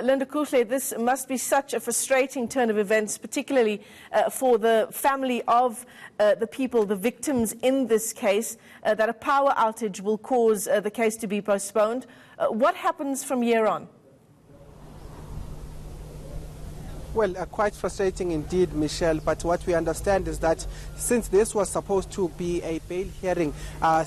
Linda Kuhle, this must be such a frustrating turn of events, particularly for the family of the people, the victims in this case, that a power outage will cause the case to be postponed. What happens from here on? Well, quite frustrating indeed, Michelle, but what we understand is that since this was supposed to be a bail hearing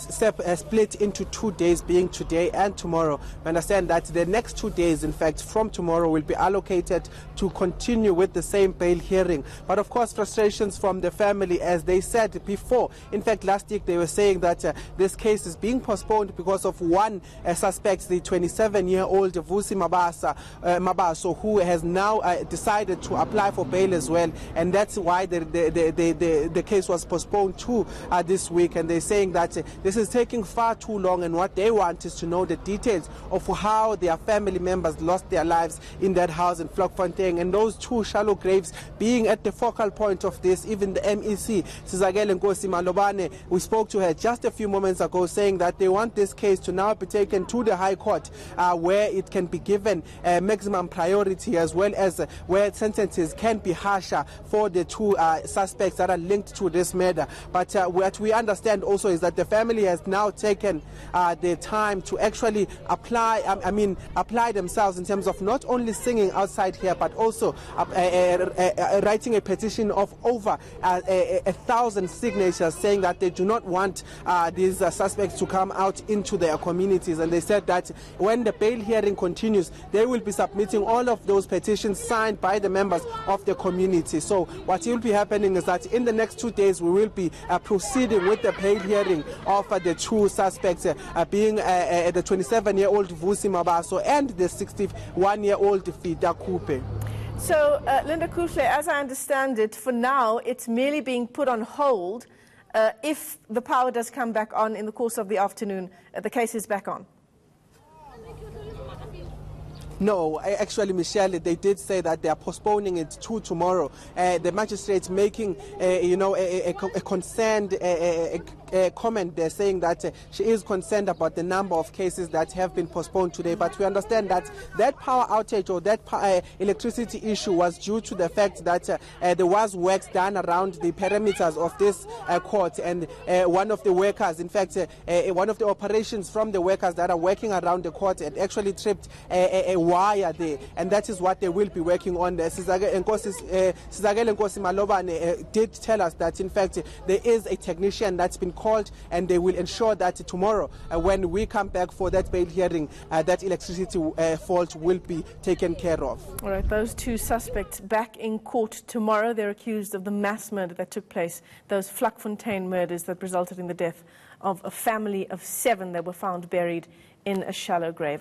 split into 2 days, being today and tomorrow, we understand that the next 2 days, in fact, from tomorrow will be allocated to continue with the same bail hearing. But of course, frustrations from the family, as they said before. In fact, last week they were saying that this case is being postponed because of one suspect, the 27-year-old Vusi Mabaso, who has now decided to apply for bail as well, and that's why the case was postponed to this week. And they're saying that this is taking far too long, and what they want is to know the details of how their family members lost their lives in that house in Vlakfontein, and those two shallow graves being at the focal point of this. Even the MEC, Sizakele Nkosi Malobane, we spoke to her just a few moments ago, saying that they want this case to now be taken to the High Court, where it can be given maximum priority, as well as where sentences can be harsher for the two suspects that are linked to this murder. But what we understand also is that the family has now taken the time to actually apply themselves in terms of not only singing outside here, but also writing a petition of over 1,000 signatures, saying that they do not want these suspects to come out into their communities. And they said that when the bail hearing continues, they will be submitting all of those petitions signed by the members of the community. So what will be happening is that in the next 2 days we will be proceeding with the bail hearing of the two suspects, being the 27-year-old Vusi Mabaso and the 61-year-old Fida Kupe. So, Linda Kuhle, as I understand it, for now it's merely being put on hold. If the power does come back on in the course of the afternoon, the case is back on. No, actually, Michelle, they did say that they are postponing it to tomorrow. The magistrate making, a concerned comment. They're saying that she is concerned about the number of cases that have been postponed today. But we understand that that power outage or that electricity issue was due to the fact that there was works done around the perimeters of this court, and one of the workers, in fact, one of the operations from the workers that are working around the court had actually tripped a wire there, and that is what they will be working on there. Sizakele Nkosi Malobane did tell us that in fact there is a technician that's been called, and they will ensure that tomorrow when we come back for that bail hearing, that electricity fault will be taken care of. All right, those two suspects back in court tomorrow. They're accused of the mass murder that took place, those Vlakfontein murders that resulted in the death of a family of 7 that were found buried in a shallow grave.